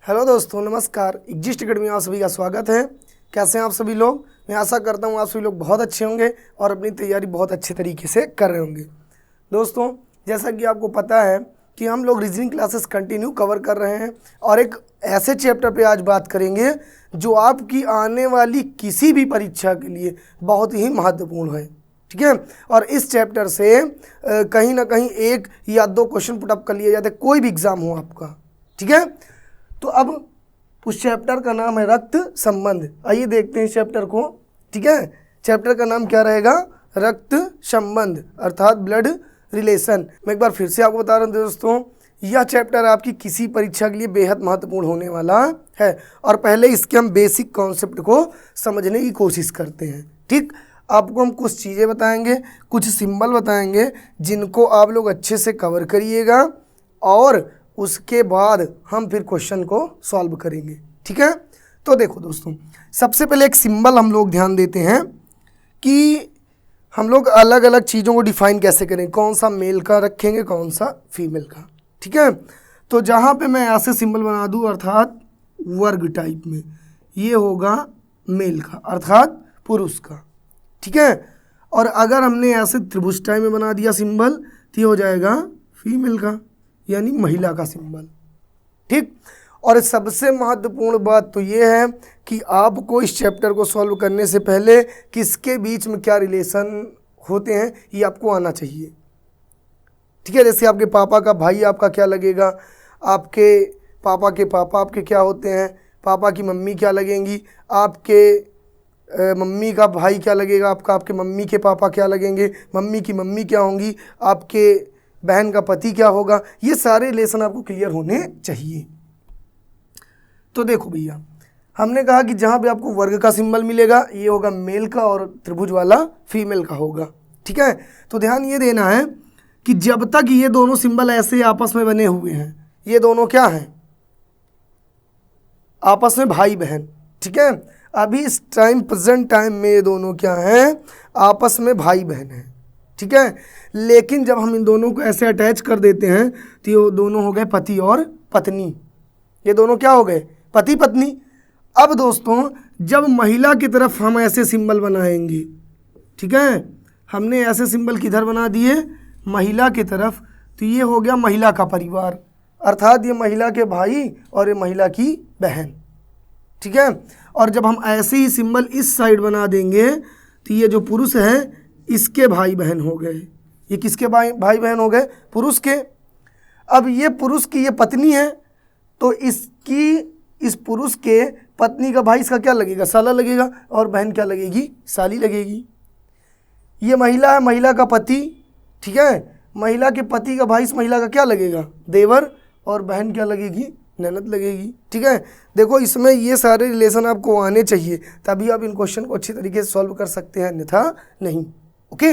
Hello दोस्तों, नमस्कार। Exist academy में आप सभी का स्वागत है। कैसे हैं आप सभी लोग? मैं आशा करता हूँ आप सभी लोग बहुत अच्छे होंगे और अपनी तैयारी बहुत अच्छे तरीके से कर रहे होंगे। दोस्तों, जैसा कि आपको पता है कि हम लोग रीजनिंग क्लासेस कंटिन्यू कवर कर रहे हैं और एक ऐसे चैप्टर पे आज बात करेंगे जो आपकी आने वाली किसी भी परीक्षा के लिए बहुत ही महत्वपूर्ण है। ठीक है, और इस चैप्टर से कहीं ना कहीं एक या दो क्वेश्चन पुटअप कर लिए जाते, कोई भी एग्ज़ाम हो आपका। ठीक है, तो अब उस चैप्टर का नाम है रक्त संबंध। आइए देखते हैं इस चैप्टर को। ठीक है, चैप्टर का नाम क्या रहेगा? रक्त संबंध अर्थात ब्लड रिलेशन। मैं एक बार फिर से आपको बता रहा हूँ दोस्तों, यह चैप्टर आपकी किसी परीक्षा के लिए बेहद महत्वपूर्ण होने वाला है और पहले इसके हम बेसिक कॉन्सेप्ट को समझने की कोशिश करते हैं। ठीक, आपको हम कुछ चीज़ें बताएंगे, कुछ सिंबल बताएंगे जिनको आप लोग अच्छे से कवर करिएगा और उसके बाद हम फिर क्वेश्चन को सॉल्व करेंगे। ठीक है, तो देखो दोस्तों, सबसे पहले एक सिंबल हम लोग ध्यान देते हैं कि हम लोग अलग अलग चीज़ों को डिफाइन कैसे करें, कौन सा मेल का रखेंगे, कौन सा फीमेल का। ठीक है, तो जहाँ पे मैं ऐसे सिंबल बना दूँ अर्थात वर्ग टाइप में, ये होगा मेल का अर्थात पुरुष का। ठीक है, और अगर हमने ऐसे त्रिभुज टाइप में बना दिया सिंबल तो ये हो जाएगा फीमेल का यानी महिला का सिंबल। ठीक, और सबसे महत्वपूर्ण बात तो ये है कि आपको इस चैप्टर को सॉल्व करने से पहले किसके बीच में क्या रिलेशन होते हैं ये आपको आना चाहिए। ठीक है, जैसे आपके पापा का भाई आपका क्या लगेगा, आपके पापा के पापा आपके क्या होते हैं, पापा की मम्मी क्या लगेंगी, आपके मम्मी का भाई क्या लगेगा आपका, आपके मम्मी के पापा क्या लगेंगे, मम्मी की मम्मी क्या होंगी, आपके बहन का पति क्या होगा। ये सारे रिलेशन आपको क्लियर होने चाहिए। तो देखो भैया, हमने कहा कि जहाँ भी आपको वर्ग का सिंबल मिलेगा ये होगा मेल का और त्रिभुज वाला फीमेल का होगा। ठीक है, तो ध्यान ये देना है कि जब तक ये दोनों सिंबल ऐसे आपस में बने हुए हैं, ये दोनों क्या हैं? आपस में भाई बहन। ठीक है, अभी इस टाइम प्रेजेंट टाइम में ये दोनों क्या हैं? आपस में भाई बहन हैं। ठीक है, लेकिन जब हम इन दोनों को ऐसे अटैच कर देते हैं तो ये दोनों हो गए पति और पत्नी। ये दोनों क्या हो गए? पति पत्नी। अब दोस्तों, जब महिला की तरफ हम ऐसे सिंबल बनाएंगे, ठीक है, हमने ऐसे सिंबल किधर बना दिए? महिला की तरफ, तो ये हो गया महिला का परिवार अर्थात ये महिला के भाई और ये महिला की बहन। ठीक है, और जब हम ऐसे ही सिंबल इस साइड बना देंगे तो ये जो पुरुष है इसके भाई बहन हो गए। ये किसके भाई बहन हो गए? पुरुष के। अब ये पुरुष की ये पत्नी है तो इसकी इस पुरुष के पत्नी का भाई इसका क्या लगेगा? साला लगेगा, और बहन क्या लगेगी? साली लगेगी। ये महिला है, महिला का पति। ठीक है, महिला के पति का भाई इस महिला का क्या लगेगा? देवर, और बहन क्या लगेगी? ननद लगेगी। ठीक है, देखो इसमें ये सारे रिलेशन आपको आने चाहिए, तभी आप इन क्वेश्चन को अच्छी तरीके से सॉल्व कर सकते हैं, अन्यथा नहीं। ओके,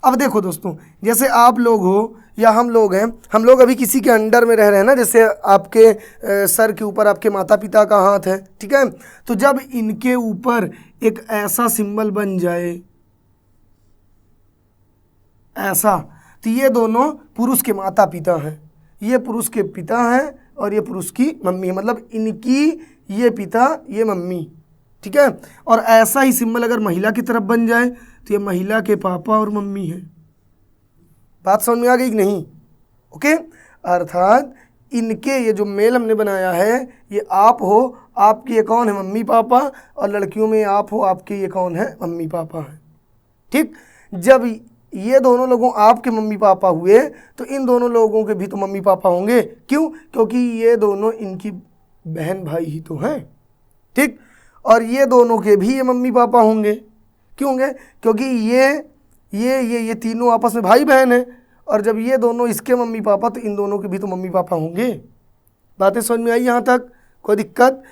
अब देखो दोस्तों, जैसे आप लोग हो या हम लोग हैं, हम लोग अभी किसी के अंडर में रह रहे हैं ना, जैसे आपके सर के ऊपर आपके माता पिता का हाथ है। ठीक है, तो जब इनके ऊपर एक ऐसा सिंबल बन जाए ऐसा, तो ये दोनों पुरुष के माता पिता हैं, ये पुरुष के पिता हैं और ये पुरुष की मम्मी है, मतलब इनकी ये पिता ये मम्मी। ठीक है, और ऐसा ही सिंबल अगर महिला की तरफ बन जाए तो ये महिला के पापा और मम्मी है। बात समझ में आ गई कि नहीं? ओके, अर्थात इनके ये जो मेल हमने बनाया है ये आप हो, आपके ये कौन है? मम्मी पापा, और लड़कियों में आप हो, आपके ये कौन है? मम्मी पापा है। ठीक, जब ये दोनों लोगों आपके मम्मी पापा हुए तो इन दोनों लोगों के भी तो मम्मी पापा होंगे। क्यों? क्योंकि ये दोनों इनकी बहन भाई ही तो हैं। ठीक, और ये दोनों के भी ये मम्मी पापा होंगे। क्यों होंगे? क्योंकि ये तीनों आपस में भाई बहन हैं, और जब ये दोनों इसके मम्मी पापा तो इन दोनों के भी तो मम्मी पापा होंगे। बातें समझ में आई यहाँ तक? कोई दिक्कत?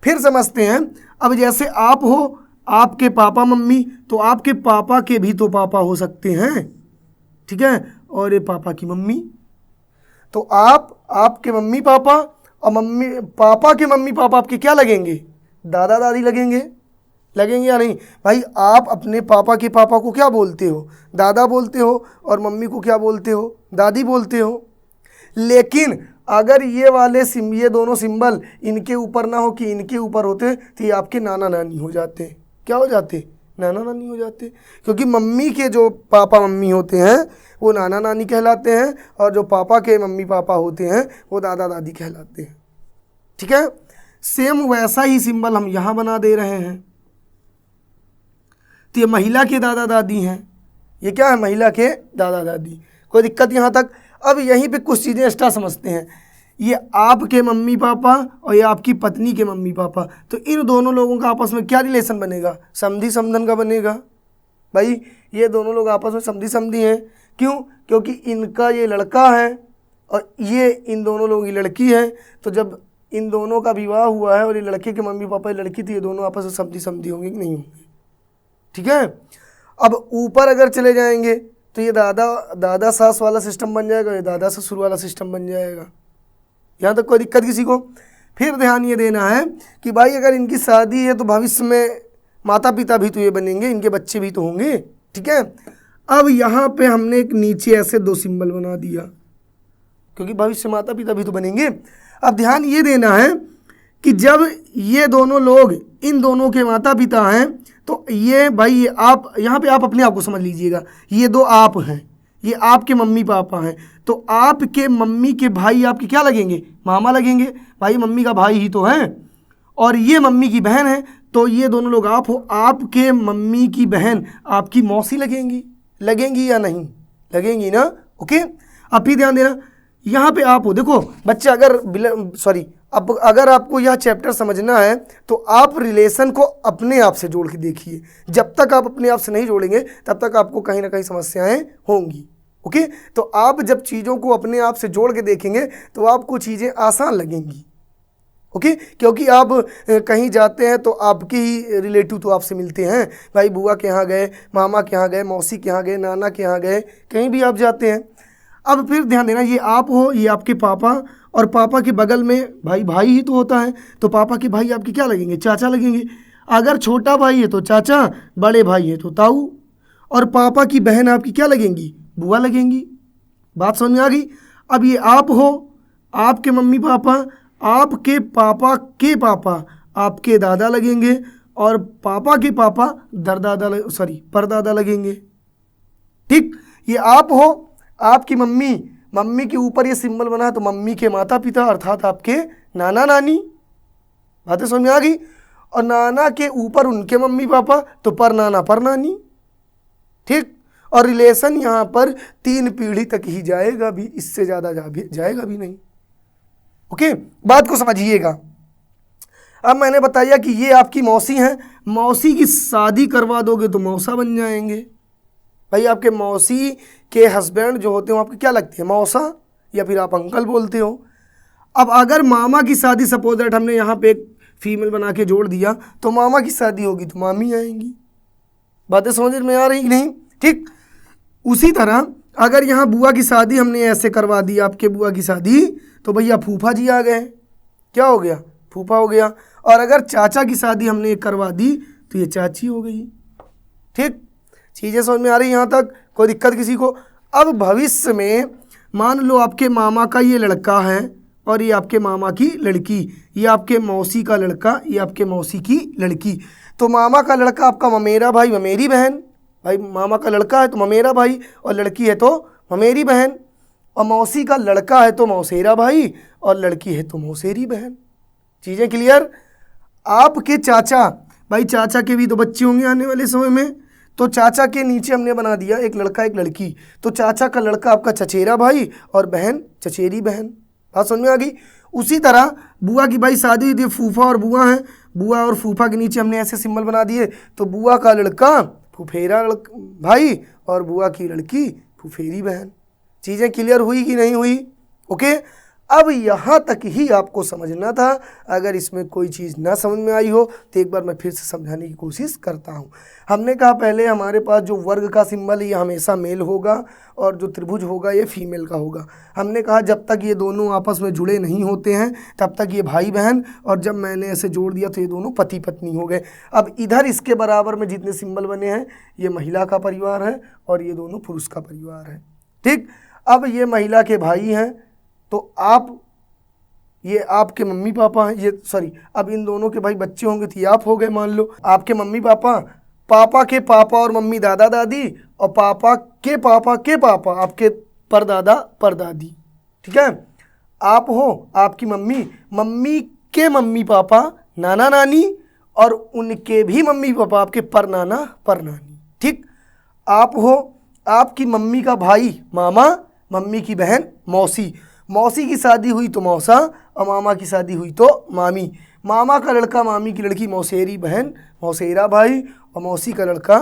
फिर समझते हैं। अब जैसे आप हो, आपके पापा मम्मी, तो आपके पापा के भी तो पापा हो सकते हैं। ठीक है, और ये पापा की मम्मी, तो आपके मम्मी पापा और मम्मी पापा के मम्मी पापा आपके क्या लगेंगे? दादा दादी लगेंगे या नहीं? भाई आप अपने पापा के पापा को क्या बोलते हो? दादा बोलते हो, और मम्मी को क्या बोलते हो? दादी बोलते हो। लेकिन अगर ये दोनों सिंबल इनके ऊपर ना हो कि इनके ऊपर होते तो ये आपके नाना नानी हो जाते। क्या हो जाते? नाना नानी हो जाते, क्योंकि मम्मी के जो पापा मम्मी होते हैं वो नाना नानी कहलाते हैं और जो पापा के मम्मी पापा होते हैं वो दादा दादी कहलाते हैं। ठीक है, सेम वैसा ही सिंबल हम यहाँ बना दे रहे हैं। तो ये महिला के दादा दादी हैं, ये क्या है? महिला के दादा दादी। कोई दिक्कत यहाँ तक? अब यहीं पे कुछ चीज़ें एक्स्ट्रा समझते हैं। ये आपके मम्मी पापा और ये आपकी पत्नी के मम्मी पापा, तो इन दोनों लोगों का आपस में क्या रिलेशन बनेगा? समधी समधन का बनेगा। भाई ये दोनों लोग आपस में समधी समधी हैं। क्यों? क्योंकि इनका ये लड़का है और ये इन दोनों लोगों की लड़की है। तो जब इन दोनों का विवाह हुआ है और ये लड़के के मम्मी पापा ये लड़की थी, ये दोनों आपस में समधी समधी होंगे कि नहीं होंगे? ठीक है। अब ऊपर अगर चले जाएंगे तो ये दादा सास वाला सिस्टम बन जाएगा, ये दादा ससुर वाला सिस्टम बन जाएगा। यहाँ तक कोई दिक्कत किसी को? फिर ध्यान ये देना है कि भाई अगर इनकी शादी है तो भविष्य में माता पिता भी तो ये बनेंगे, इनके बच्चे भी तो होंगे। ठीक है। अब यहाँ पे हमने एक नीचे ऐसे 2 सिंबल बना दिया, क्योंकि भविष्य माता पिता भी तो बनेंगे। अब ध्यान ये देना है कि जब ये दोनों लोग इन दोनों के माता पिता हैं तो ये भाई ये आप यहाँ पे आप अपने आप को समझ लीजिएगा, ये 2 आप हैं, ये आपके मम्मी पापा हैं। तो आपके मम्मी के भाई आपके क्या लगेंगे? मामा लगेंगे। भाई मम्मी का भाई ही तो है, और ये मम्मी की बहन है, तो ये दोनों लोग आप हो। आपके मम्मी की बहन आपकी मौसी लगेंगी। लगेंगी या नहीं? लगेंगी ना। ओके। अब फिर ध्यान देना, यहाँ पे आप हो। देखो बच्चे, अब अगर आपको यह चैप्टर समझना है तो आप रिलेशन को अपने आप से जोड़ के देखिए। जब तक आप अपने आप से नहीं जोड़ेंगे तब तक आपको कहीं ना कहीं समस्याएं होंगी। ओके। तो आप जब चीज़ों को अपने आप से जोड़ के देखेंगे तो आपको चीज़ें आसान लगेंगी। ओके। क्योंकि आप कहीं जाते हैं तो आपके ही रिलेटिव तो आपसे मिलते हैं। भाई बुआ के यहाँ गए, मामा के यहाँ गए, मौसी के यहाँ गए, नाना के यहाँ गए, कहीं भी आप जाते हैं। अब फिर ध्यान देना, ये आप हो, ये आपके पापा, और पापा के बगल में भाई ही तो होता है। तो पापा के भाई आपके क्या लगेंगे? चाचा लगेंगे। अगर छोटा भाई है तो चाचा, बड़े भाई है तो ताऊ, और पापा की बहन आपकी क्या लगेंगी? बुआ लगेंगी। बात समझ में आ गई? अब ये आप हो, आपके मम्मी पापा, आपके पापा के पापा आपके दादा लगेंगे, और पापा के पापा परदादा लगेंगे। ठीक। ये आप हो, आपकी मम्मी के ऊपर ये सिंबल बना है तो मम्मी के माता पिता अर्थात आपके नाना नानी। बातें समझ में आ गई? और नाना के ऊपर उनके मम्मी पापा तो परनाना परनानी। ठीक। और रिलेशन यहाँ पर 3 पीढ़ी तक ही जाएगा, भी इससे ज़्यादा जाएगा भी नहीं। ओके। बात को समझिएगा। अब मैंने बताया कि ये आपकी मौसी हैं, मौसी की शादी करवा दोगे तो मौसा बन जाएंगे। भाई आपके मौसी के हस्बैंड जो होते हो आपके क्या लगते हैं? मौसा, या फिर आप अंकल बोलते हो। अब अगर मामा की शादी, सपोज दैट हमने यहाँ पे एक फीमेल बना के जोड़ दिया, तो मामा की शादी होगी तो मामी आएंगी। बातें समझ में आ रही कि नहीं? ठीक। उसी तरह अगर यहाँ बुआ की शादी हमने ऐसे करवा दी, आपके बुआ की शादी, तो भैया फूफा जी आ गए। क्या हो गया? फूफा हो गया। और अगर चाचा की शादी हमने करवा दी तो ये चाची हो गई। ठीक। चीज़ें समझ में आ रही यहाँ तक? कोई दिक्कत किसी को? अब भविष्य में मान लो आपके मामा का ये लड़का है और ये आपके मामा की लड़की, ये आपके मौसी का लड़का, ये आपके मौसी की लड़की। तो मामा का लड़का आपका ममेरा भाई ममेरी बहन। भाई मामा का लड़का है तो ममेरा भाई, और लड़की है तो ममेरी बहन। और मौसी का लड़का है तो मौसेरा भाई, और लड़की है तो मौसेरी बहन। चीज़ें क्लियर? आपके चाचा, भाई चाचा के भी तो बच्चे होंगे आने वाले समय में, तो चाचा के नीचे हमने बना दिया एक लड़का एक लड़की। तो चाचा का लड़का आपका चचेरा भाई और बहन चचेरी बहन। बात समझ में आ गई? उसी तरह बुआ की भाई शादी हुई थी, फूफा और बुआ हैं, बुआ और फूफा के नीचे हमने ऐसे सिंबल बना दिए। तो बुआ का लड़का फुफेरा भाई और बुआ की लड़की फुफेरी बहन। चीज़ें क्लियर हुई कि नहीं हुई? ओके। अब यहाँ तक ही आपको समझना था। अगर इसमें कोई चीज़ ना समझ में आई हो तो एक बार मैं फिर से समझाने की कोशिश करता हूँ। हमने कहा पहले हमारे पास जो वर्ग का सिंबल है ये हमेशा मेल होगा, और जो त्रिभुज होगा ये फीमेल का होगा। हमने कहा जब तक ये दोनों आपस में जुड़े नहीं होते हैं तब तक ये भाई बहन, और जब मैंने ऐसे जोड़ दिया तो ये दोनों पति पत्नी हो गए। अब इधर इसके बराबर में जितने सिंबल बने हैं ये महिला का परिवार है और ये दोनों पुरुष का परिवार है। ठीक। अब ये महिला के भाई हैं तो आप ये आपके मम्मी पापा हैं, ये सॉरी अब इन दोनों के भाई बच्चे होंगे तो ये आप हो गए। मान लो आपके मम्मी पापा, पापा के पापा और मम्मी दादा दादी, और पापा के पापा आपके परदादा परदादी। ठीक है, आप हो आपकी मम्मी, मम्मी के मम्मी पापा नाना नानी, और उनके भी मम्मी पापा आपके परनाना परनानी। ठीक, आप हो आपकी मम्मी का भाई मामा, मम्मी की बहन मौसी, मौसी की शादी हुई तो मौसा, और मामा की शादी हुई तो मामी, मामा का लड़का मामी की लड़की मौसेरी बहन मौसेरा भाई, और मौसी का लड़का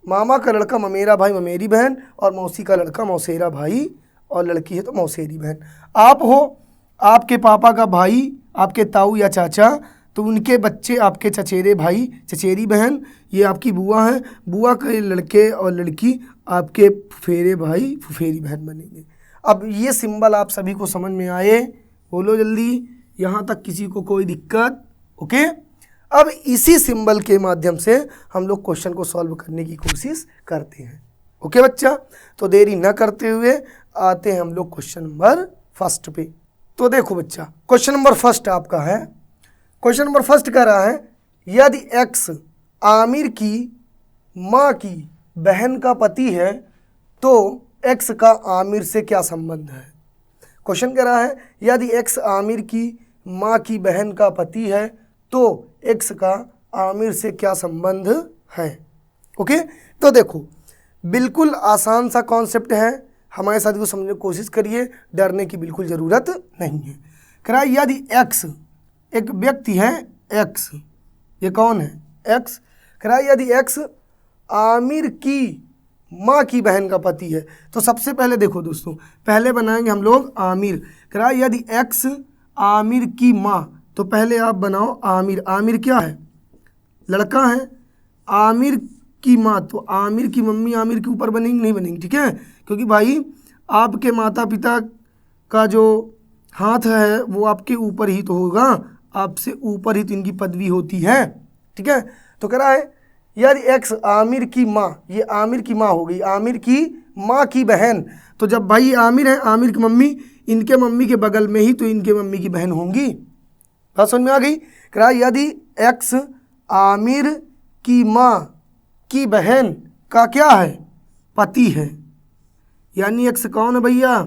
मामा का लड़का ममेरा भाई ममेरी बहन, और मौसी का लड़का मौसेरा भाई, और लड़की है तो मौसेरी बहन। आप हो आपके पापा का भाई आपके ताऊ या चाचा, तो उनके बच्चे आपके चचेरे भाई चचेरी बहन, ये आपकी बुआ हैं, बुआ के लड़के और लड़की आपके फुफेरे भाई फुफेरी बहन बनेंगे। अब ये सिंबल आप सभी को समझ में आए? बोलो जल्दी, यहाँ तक किसी को कोई दिक्कत? ओके, अब इसी सिंबल के माध्यम से हम लोग क्वेश्चन को सॉल्व करने की कोशिश करते हैं। ओके बच्चा, तो देरी न करते हुए आते हैं हम लोग क्वेश्चन नंबर फर्स्ट पे। तो देखो बच्चा, क्वेश्चन नंबर फर्स्ट आपका है, क्वेश्चन नंबर फर्स्ट कह रहा है यदि एक्स आमिर की माँ की बहन का पति है तो एक्स का आमिर से क्या संबंध है। क्वेश्चन कह रहा है यदि एक्स आमिर की माँ की बहन का पति है तो एक्स का आमिर से क्या संबंध है। ओके, तो देखो बिल्कुल आसान सा कॉन्सेप्ट है, हमारे साथ को समझने की कोशिश करिए, डरने की बिल्कुल ज़रूरत नहीं है। कह रहा है यदि एक्स एक व्यक्ति है, एक्स ये कौन है, एक्स। कह रहा है यदि एक्स आमिर की माँ की बहन का पति है, तो सबसे पहले देखो दोस्तों, पहले बनाएंगे हम लोग आमिर। कह रहा है यदि एक्स आमिर की माँ, तो पहले आप बनाओ आमिर। आमिर क्या है, लड़का है। आमिर की माँ, तो आमिर की मम्मी आमिर के ऊपर बनेंगी नहीं बनेंगी, ठीक है, क्योंकि भाई आपके माता पिता का जो हाथ है वो आपके ऊपर ही तो होगा, आपसे ऊपर ही तो इनकी पदवी होती है। ठीक है, तो कह रहा है यदि एक्स आमिर की माँ, ये आमिर की माँ हो गई, आमिर की माँ की बहन, तो जब भाई आमिर है, आमिर की मम्मी, इनके मम्मी के बगल में ही तो इनके मम्मी की बहन होंगी। बात समझ में आ गई। कह रहा है यदि एक्स आमिर की माँ की बहन का क्या है, पति है, यानी एक्स कौन है भैया,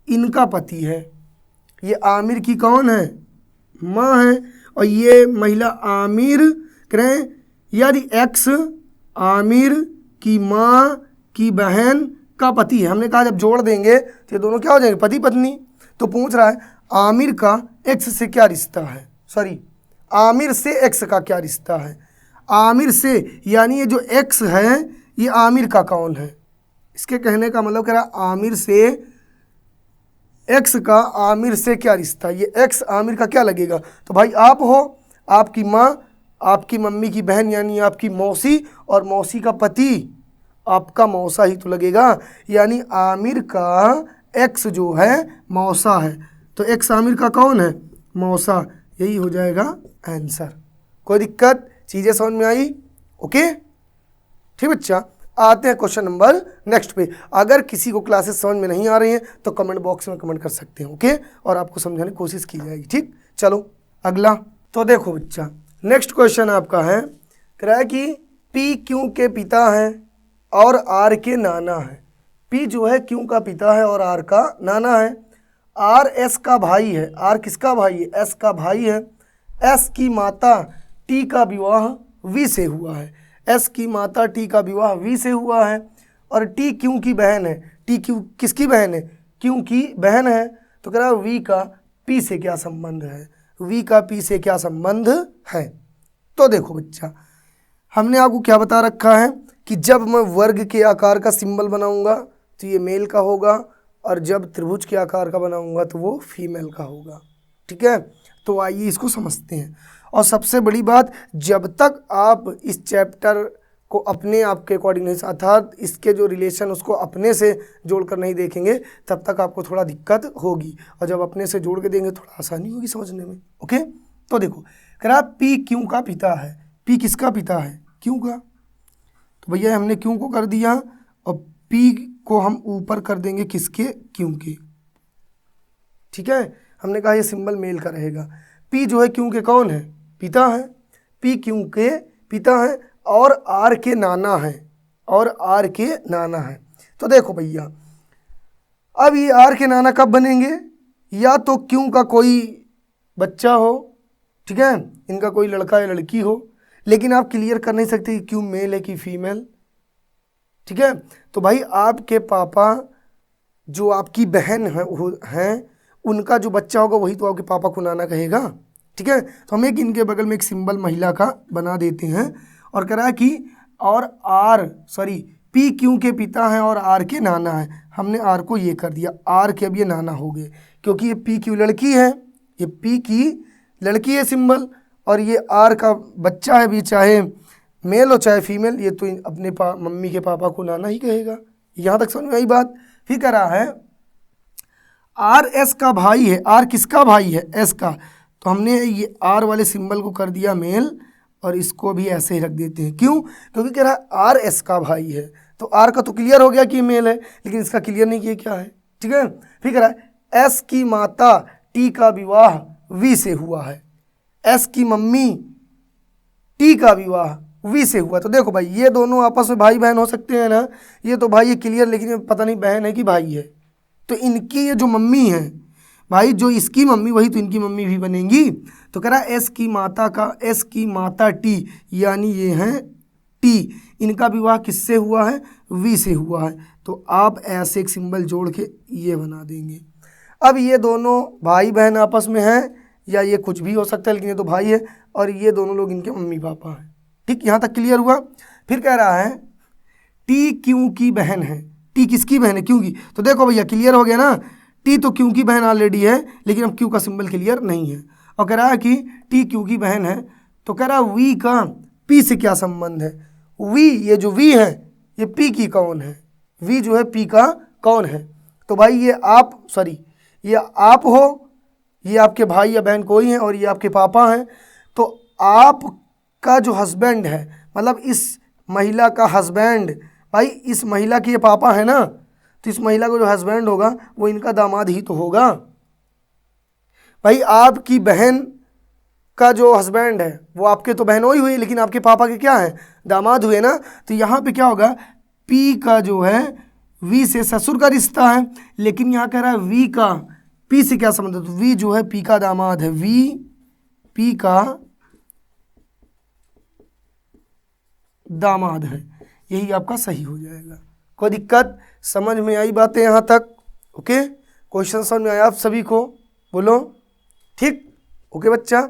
इनका पति है। ये आमिर की कौन है, माँ है, और ये महिला आमिर। करें यदि एक्स आमिर की माँ की बहन का पति है, हमने कहा जब जोड़ देंगे तो ये दोनों क्या हो जाएंगे, पति पत्नी। तो पूछ रहा है आमिर का एक्स से क्या रिश्ता है, सॉरी आमिर से एक्स का क्या रिश्ता है। आमिर से यानी ये जो एक्स है ये आमिर का कौन है, इसके कहने का मतलब कह रहा आमिर से एक्स का आमिर से क्या रिश्ता है, ये एक्स आमिर का क्या लगेगा। तो भाई आप हो आपकी माँ आपकी मम्मी की बहन यानी आपकी मौसी, और मौसी का पति आपका मौसा ही तो लगेगा, यानी आमिर का एक्स जो है मौसा है, तो एक्स आमिर का कौन है, मौसा। यही हो जाएगा आंसर। कोई दिक्कत, चीज़ें समझ में आई? ओके ठीक बच्चा, आते हैं क्वेश्चन नंबर नेक्स्ट पे। अगर किसी को क्लासेस समझ में नहीं आ रही हैं तो कमेंट बॉक्स में कमेंट कर सकते हैं, ओके, और आपको समझाने की कोशिश की जाएगी। ठीक, चलो अगला। तो देखो बच्चा, नेक्स्ट क्वेश्चन आपका है, कह रहा है कि पी क्यू के पिता हैं और आर के नाना है। पी जो है क्यू का पिता है और आर का नाना है। आर एस का भाई है, आर किसका भाई है, एस का भाई है। एस की माता टी का विवाह वी से हुआ है, एस की माता टी का विवाह वी से हुआ है, और टी क्यू की बहन है। टी क्यू किसकी बहन है, क्यू की बहन है। तो कह रहा है वी का पी से क्या संबंध है, वी का पी से क्या संबंध है। तो देखो बच्चा, हमने आपको क्या बता रखा है कि जब मैं वर्ग के आकार का सिंबल बनाऊंगा तो ये मेल का होगा, और जब त्रिभुज के आकार का बनाऊंगा तो वो फीमेल का होगा। ठीक है, तो आइए इसको समझते हैं। और सबसे बड़ी बात, जब तक आप इस चैप्टर को अपने आप के अकॉर्डिंग नहीं, अर्थात इसके जो रिलेशन उसको अपने से जोड़कर नहीं देखेंगे, तब तक आपको थोड़ा दिक्कत होगी, और जब अपने से जोड़ के देंगे थोड़ा आसानी होगी समझने में। ओके, तो देखो कह रहा पी क्यू का पिता है। पी किसका पिता है, क्यू का। तो भैया हमने क्यू को कर दिया, और पी को हम ऊपर कर देंगे किसके, क्यू के। ठीक है, हमने कहा ये सिंबल मेल का रहेगा। पी जो है क्यू के कौन है, पिता है, पी क्यू के पिता है और आर के नाना है, और आर के नाना है। तो देखो भैया अब ये आर के नाना कब बनेंगे, या तो क्यू का कोई बच्चा हो, ठीक है, इनका कोई लड़का या लड़की हो, लेकिन आप क्लियर कर नहीं सकते कि क्यू मेल है कि फीमेल, ठीक है। तो भाई आपके पापा जो आपकी बहन हैं उनका जो बच्चा होगा वही तो आपके पापा को नाना कहेगा, ठीक है। तो हम एक इनके बगल में एक सिंबल महिला का बना देते हैं और कह रहा है कि और पी क्यू के पिता हैं और आर के नाना है। हमने आर को ये कर दिया, आर के अब ये नाना हो गए, क्योंकि ये पी क्यू लड़की है, ये पी की लड़की है सिंबल, और ये आर का बच्चा है भी, चाहे मेल हो चाहे फीमेल, ये तो अपने मम्मी के पापा को नाना ही कहेगा। यहाँ तक समझ में आई बात। फिर कह रहा है आर एस का भाई है, आर किसका भाई है, एस का, तो हमने ये आर वाले सिंबल को कर दिया मेल और इसको भी ऐसे ही रख देते हैं। क्यों, क्योंकि कह रहा है आर एस का भाई है, तो आर का तो क्लियर हो गया कि मेल है, लेकिन इसका क्लियर नहीं किया क्या है, ठीक है। फिर कह रहा है एस की माता टी का विवाह वी से हुआ है, एस की मम्मी टी का विवाह वी से हुआ। तो देखो भाई ये दोनों आपस में भाई बहन हो सकते हैं ना, ये तो भाई ये क्लियर, लेकिन ये पता नहीं बहन है कि भाई है। तो इनकी ये जो मम्मी है भाई, जो इसकी मम्मी वही तो इनकी मम्मी भी बनेंगी। तो कह रहा है एस की माता टी, यानी ये हैं टी, इनका विवाह किससे हुआ है, वी से हुआ है। तो आप ऐसे एक सिंबल जोड़ के ये बना देंगे। अब ये दोनों भाई बहन आपस में हैं, या ये कुछ भी हो सकता है, लेकिन ये तो भाई है, और ये दोनों लोग इनके मम्मी पापा हैं, ठीक, यहाँ तक क्लियर हुआ। फिर कह रहा है टी क्यू की बहन है, टी किसकी बहन है, क्यू की। तो देखो भैया क्लियर हो गया ना, टी तो क्यू की बहन ऑलरेडी है, लेकिन अब क्यू का सिंबल क्लियर नहीं है। और कह रहा है कि टी क्यू की बहन है, तो कह रहा है वी का पी से क्या संबंध है, वी, ये जो वी है ये पी की कौन है, वी जो है पी का कौन है। तो भाई ये आप हो, ये आपके भाई या बहन कोई हैं, और ये आपके पापा हैं। तो आपका जो हस्बैंड है, मतलब इस महिला का हस्बैंड, भाई इस महिला के ये पापा है ना, तो इस महिला को जो हस्बैंड होगा वो इनका दामाद ही तो होगा। भाई आपकी बहन का जो हस्बैंड है वो आपके तो बहनों ही हुई, लेकिन आपके पापा के क्या हैं, दामाद हुए ना। तो यहाँ पे क्या होगा, पी का जो है वी से ससुर का रिश्ता है, लेकिन यहाँ कह रहा है वी का पी से क्या संबंध है, तो वी जो है पी का दामाद है, वी पी का दामाद है, यही आपका सही हो जाएगा। कोई दिक्कत, समझ में आई बातें यहाँ तक, ओके। क्वेश्चन समझ में आया आप सभी को, बोलो ठीक, ओके बच्चा।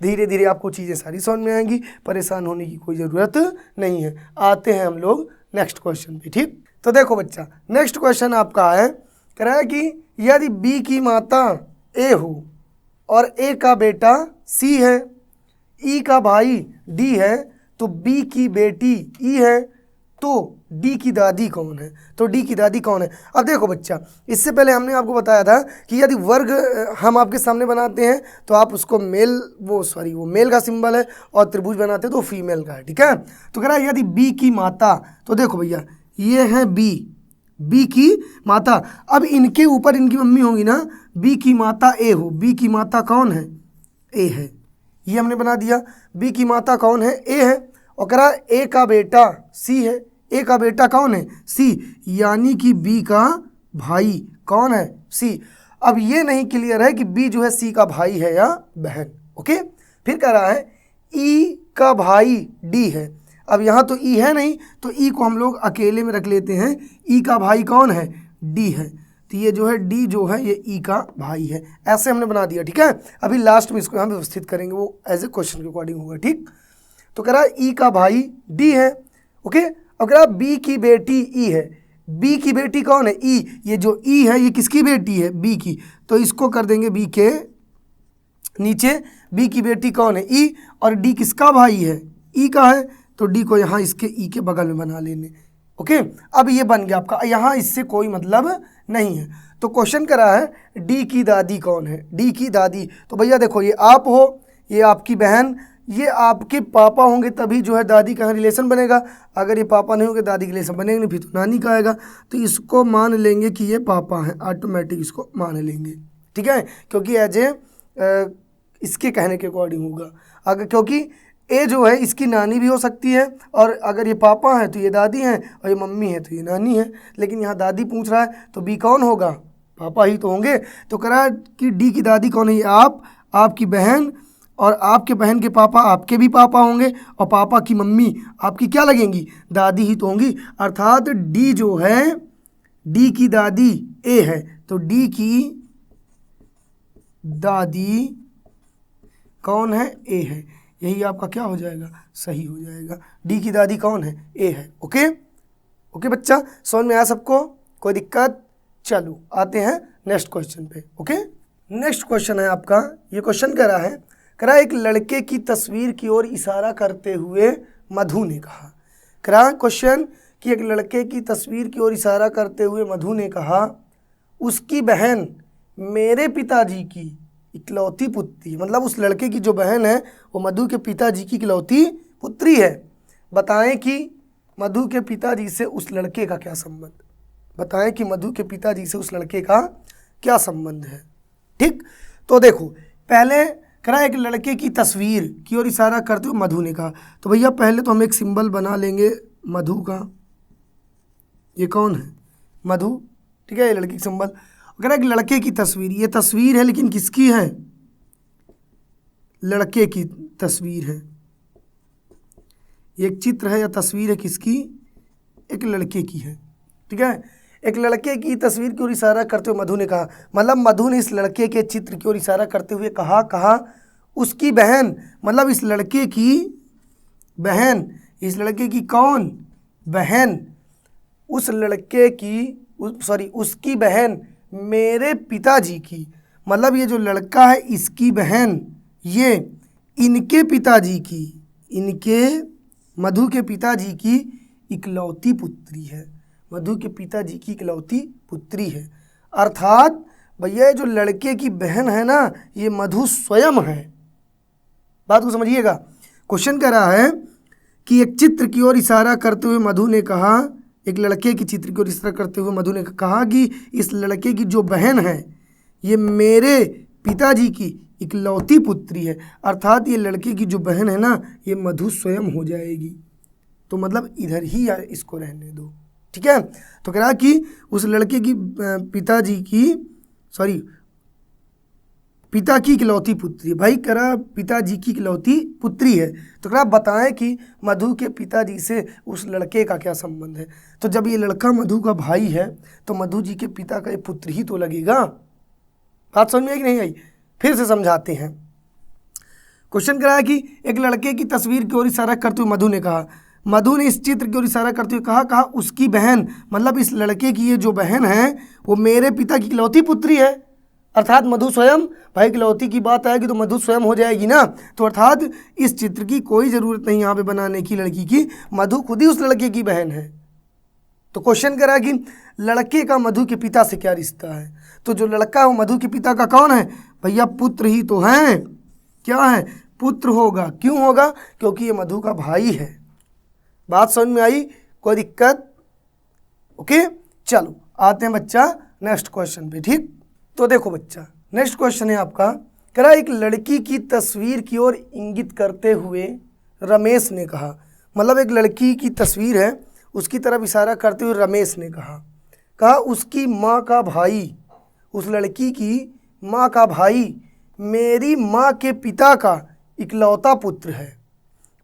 धीरे धीरे आपको चीज़ें सारी समझ में आएंगी, परेशान होने की कोई ज़रूरत नहीं है। आते हैं हम लोग नेक्स्ट क्वेश्चन पे, ठीक। तो देखो बच्चा नेक्स्ट क्वेश्चन आपका है, कह रहा है कि यदि बी की माता ए हो और ए का बेटा सी है, ई का भाई डी है, तो बी की बेटी ई है, तो डी की दादी कौन है, तो डी की दादी कौन है। अब देखो बच्चा, इससे पहले हमने आपको बताया था कि यदि वर्ग हम आपके सामने बनाते हैं तो आप उसको वो मेल का सिंबल है, और त्रिभुज बनाते हैं तो फीमेल का है, ठीक है। तो कह रहा है यदि बी की माता, तो देखो भैया ये है बी की माता, अब इनके ऊपर इनकी मम्मी होंगी ना, बी की माता ए हो, बी की माता कौन है, ए है, ये हमने बना दिया। बी की माता कौन है, ए है, और कह रहा है ए का बेटा सी है, ए का बेटा कौन है, सी, यानी कि बी का भाई कौन है, सी। अब ये नहीं क्लियर है कि बी जो है सी का भाई है या बहन, ओके। फिर कह रहा है ई का भाई डी है, अब यहाँ तो ई है नहीं, तो ई को हम लोग अकेले में रख लेते हैं, ई का भाई कौन है, डी है, तो ये जो है डी जो है ये ई का भाई है, ऐसे हमने बना दिया, ठीक है। अभी लास्ट में इसको यहाँ व्यवस्थित करेंगे, वो एज ए क्वेश्चन के अकॉर्डिंग होगा, ठीक। तो कह रहा है ई का भाई डी है, ओके। अब कह रहा है बी की बेटी ई है, बी की बेटी कौन है, ई, ये जो ई है ये किसकी बेटी है, बी की, तो इसको कर देंगे बी के नीचे, बी की बेटी कौन है, ई, और डी किसका भाई है, ई का है, तो डी को यहाँ इसके ई के बगल में बना लेने, ओके। अब ये बन गया आपका, यहाँ इससे कोई मतलब नहीं है। तो क्वेश्चन करा है डी की दादी कौन है, डी की दादी, तो भैया देखो ये आप हो, ये आपकी बहन, ये आपके पापा होंगे तभी जो है दादी का रिलेशन बनेगा, अगर ये पापा नहीं होंगे दादी का रिलेशन बनेगा नहीं, फिर तो नानी का आएगा। तो इसको मान लेंगे कि ये पापा हैं, ऑटोमेटिक इसको मान लेंगे, ठीक। ठीक है, क्योंकि एज ए इसके कहने के अकॉर्डिंग होगा। अगर क्योंकि ए जो है इसकी नानी भी हो सकती है, और अगर ये पापा हैं तो ये दादी हैं, और ये मम्मी है तो ये नानी है। लेकिन यहाँ दादी पूछ रहा है तो बी कौन होगा, पापा ही तो होंगे। तो करा कि डी की दादी कौन है, आप, आपकी बहन, और आपके बहन के पापा आपके भी पापा होंगे, और पापा की मम्मी आपकी क्या लगेंगी, दादी ही तो होंगी। अर्थात डी जो है, डी की दादी ए है, तो डी की दादी कौन है, ए है। यही आपका क्या हो जाएगा, सही हो जाएगा। डी की दादी कौन है, ए है। ओके ओके बच्चा, समझ में आया सबको, कोई दिक्कत। चलो आते हैं नेक्स्ट क्वेश्चन पे। ओके, नेक्स्ट क्वेश्चन है आपका, ये क्वेश्चन कह रहा है एक लड़के की तस्वीर की ओर इशारा करते हुए मधु ने कहा। क्वेश्चन कि एक लड़के की तस्वीर की ओर इशारा करते हुए मधु ने कहा, उसकी बहन मेरे पिताजी की इकलौती पुत्री, मतलब उस लड़के की जो बहन है वो मधु के पिताजी की इकलौती पुत्री है। बताएं कि मधु के पिताजी से उस लड़के का क्या संबंध, बताएं कि मधु के पिताजी से उस लड़के का क्या संबंध है। ठीक, तो देखो पहले करा एक लड़के की तस्वीर की ओर इशारा करते हुए मधु ने कहा, तो भैया पहले तो हम एक सिंबल बना लेंगे मधु का। ये कौन है, मधु, ठीक है, ये लड़की का सिंबल। अगर एक लड़के की तस्वीर, ये तस्वीर है लेकिन किसकी है, लड़के की तस्वीर है। एक चित्र है या तस्वीर है किसकी, एक लड़के की है। ठीक है, एक लड़के की तस्वीर की ओर इशारा करते हुए मधु ने कहा, मतलब मधु ने इस लड़के के चित्र की ओर इशारा करते हुए कहा उसकी बहन, मतलब इस लड़के की बहन, इस लड़के की कौन बहन, उस लड़के की उसकी बहन मेरे पिताजी की, मतलब ये जो लड़का है इसकी बहन ये इनके पिताजी की, इनके मधु के पिताजी की इकलौती पुत्री है, मधु के पिताजी की इकलौती पुत्री है। अर्थात भैया ये जो लड़के की बहन है ना, ये मधु स्वयं है। बात को समझिएगा। क्वेश्चन कह रहा है कि एक चित्र की ओर इशारा करते हुए मधु ने कहा, एक लड़के की चित्र की ओर इशारा करते हुए मधु ने कहा कि इस लड़के की जो बहन है ये मेरे पिताजी की इकलौती पुत्री है। अर्थात ये लड़के की जो बहन है ना, ये मधु स्वयं हो जाएगी। तो मतलब इधर ही इसको रहने दो। ठीक है, तो कह रहा कि उस लड़के की पिताजी की पिता की इकलौती पुत्री, भाई करा पिताजी की इकलौती पुत्री है। तो करा बताएं कि मधु के पिताजी से उस लड़के का क्या संबंध है। तो जब ये लड़का मधु का भाई है तो मधु जी के पिता का ये पुत्र ही तो लगेगा। बात समझ में आई कि नहीं आई, फिर से समझाते हैं। क्वेश्चन करा कि एक लड़के की तस्वीर की ओर इशारा करते हुए मधु ने कहा, मधु ने इस चित्र की ओर इशारा करते हुए कहा उसकी बहन, मतलब इस लड़के की ये जो बहन है वो मेरे पिता की इकलौती पुत्री है। अर्थात मधु स्वयं, भाई इकलौती की बात आएगी तो मधु स्वयं हो जाएगी ना। तो अर्थात इस चित्र की कोई ज़रूरत नहीं यहाँ पे बनाने की लड़की की, मधु खुद ही उस लड़के की बहन है। तो क्वेश्चन करा कि लड़के का मधु के पिता से क्या रिश्ता है। तो जो लड़का है वो मधु के पिता का कौन है, भैया पुत्र ही तो है। क्या है, पुत्र होगा। क्यों होगा, क्योंकि ये मधु का भाई है। बात समझ में आई, कोई दिक्कत। ओके, चलो आते हैं बच्चा नेक्स्ट क्वेश्चन पे। ठीक, तो देखो बच्चा नेक्स्ट क्वेश्चन है आपका, करा एक लड़की की तस्वीर की ओर इंगित करते हुए रमेश ने कहा, मतलब एक लड़की की तस्वीर है उसकी तरफ इशारा करते हुए रमेश ने कहा उसकी माँ का भाई, उस लड़की की माँ का भाई मेरी माँ के पिता का इकलौता पुत्र है।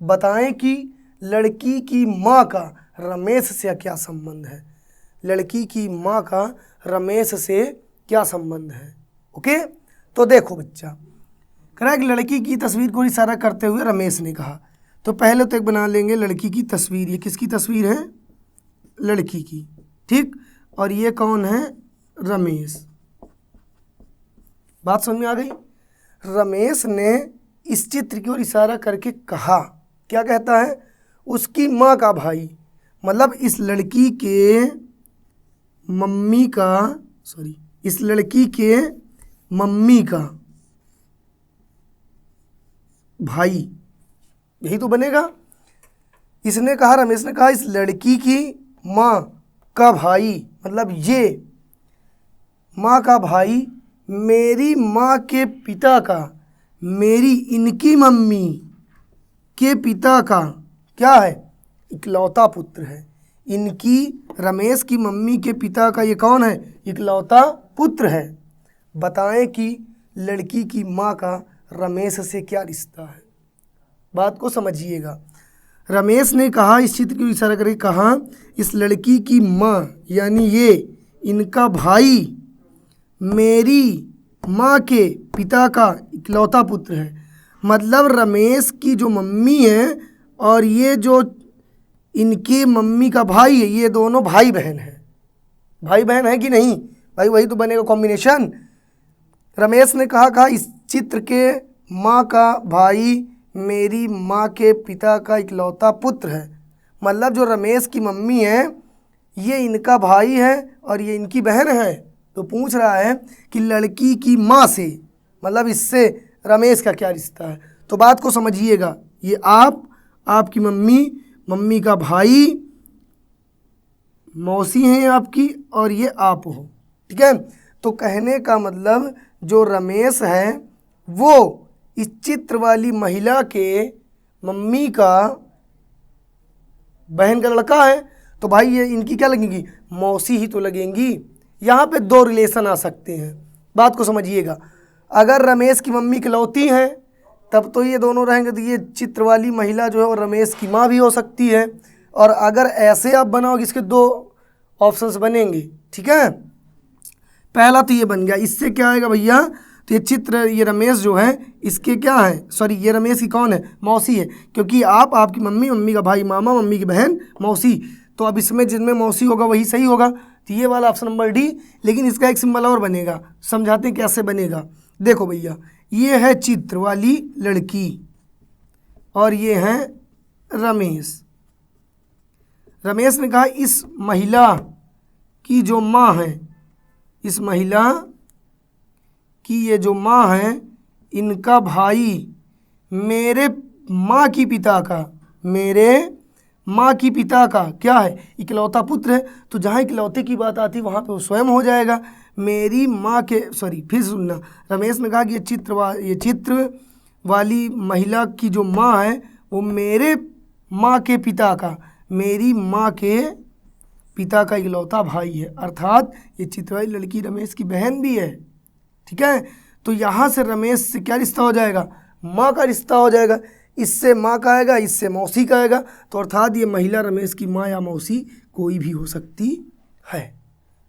बताएं कि लड़की की माँ का रमेश से क्या संबंध है, लड़की की माँ का रमेश से क्या संबंध है। ओके, तो देखो बच्चा कह एक लड़की की तस्वीर को इशारा करते हुए रमेश ने कहा, तो पहले तो एक बना लेंगे लड़की की तस्वीर। ये किसकी तस्वीर है, लड़की की। ठीक, और ये कौन है, रमेश। बात समझ में आ गई। रमेश ने इस चित्र की ओर इशारा करके कहा, क्या कहता है, उसकी माँ का भाई, मतलब इस लड़की के मम्मी का, इस लड़की के मम्मी का भाई, यही तो बनेगा। इसने कहा, रमेश ने कहा इस लड़की की माँ का भाई, मतलब ये माँ का भाई मेरी माँ के पिता का, मेरी इनकी मम्मी के पिता का क्या है, इकलौता पुत्र है। इनकी रमेश की मम्मी के पिता का ये कौन है, इकलौता पुत्र है। बताएं कि लड़की की माँ का रमेश से क्या रिश्ता है। बात को समझिएगा। रमेश ने कहा, इस चित्र की इशारा करके कहा, इस लड़की की माँ यानी ये इनका भाई मेरी माँ के पिता का इकलौता पुत्र है। मतलब रमेश की जो मम्मी है और ये जो इनकी मम्मी का भाई है, ये दोनों भाई बहन हैं। भाई बहन है कि नहीं भाई, वही तो बनेगा कॉम्बिनेशन। रमेश ने कहा इस चित्र के माँ का भाई मेरी माँ के पिता का इकलौता पुत्र है। मतलब जो रमेश की मम्मी है ये इनका भाई है और ये इनकी बहन है। तो पूछ रहा है कि लड़की की माँ से, मतलब इससे रमेश का क्या रिश्ता है। तो बात को समझिएगा। ये आपकी मम्मी का भाई, मौसी हैं आपकी, और ये आप हो। ठीक है। तो कहने का मतलब जो रमेश है वो इस चित्र वाली महिला के मम्मी का बहन का लड़का है। तो भाई ये इनकी क्या लगेंगी, मौसी ही तो लगेंगी। यहाँ पे दो रिलेशन आ सकते हैं। बात को समझिएगा। अगर रमेश की मम्मी इकलौती हैं तब तो ये दोनों रहेंगे, तो ये चित्र वाली महिला जो है वो रमेश की माँ भी हो सकती है। और अगर ऐसे आप बनाओगे, इसके दो ऑप्शंस बनेंगे। ठीक है। पहला तो ये बन गया। इससे क्या आएगा भैया, तो ये चित्र, ये रमेश जो है इसके क्या है, सॉरी ये रमेश की कौन है, मौसी है। क्योंकि आपकी मम्मी, मम्मी का भाई मामा, मम्मी की बहन मौसी। तो अब इसमें जिनमें मौसी होगा वही सही होगा। तो ये वाला ऑप्शन नंबर डी। लेकिन इसका एक सिंबल और बनेगा, समझाते हैं कैसे बनेगा। देखो भैया, ये है चित्र वाली लड़की और ये है रमेश। रमेश ने कहा इस महिला की जो माँ है, इस महिला की ये जो माँ है, इनका भाई मेरे माँ की पिता का, मेरे माँ की पिता का क्या है, इकलौता पुत्र है। तो जहाँ इकलौते की बात आती है वहाँ पे वो स्वयं हो जाएगा। मेरी माँ के, सॉरी फिर सुनना, रमेश ने कहा कि ये चित्र वाली महिला की जो माँ है वो मेरे माँ के पिता का, मेरी माँ के पिता का इकलौता भाई है। अर्थात ये चित्र वाली लड़की रमेश की बहन भी है। ठीक है। तो यहाँ से रमेश से क्या रिश्ता हो जाएगा, माँ का रिश्ता हो जाएगा। इससे माँ का आएगा, इससे मौसी का आएगा। तो अर्थात ये महिला रमेश की माँ या मौसी कोई भी हो सकती है।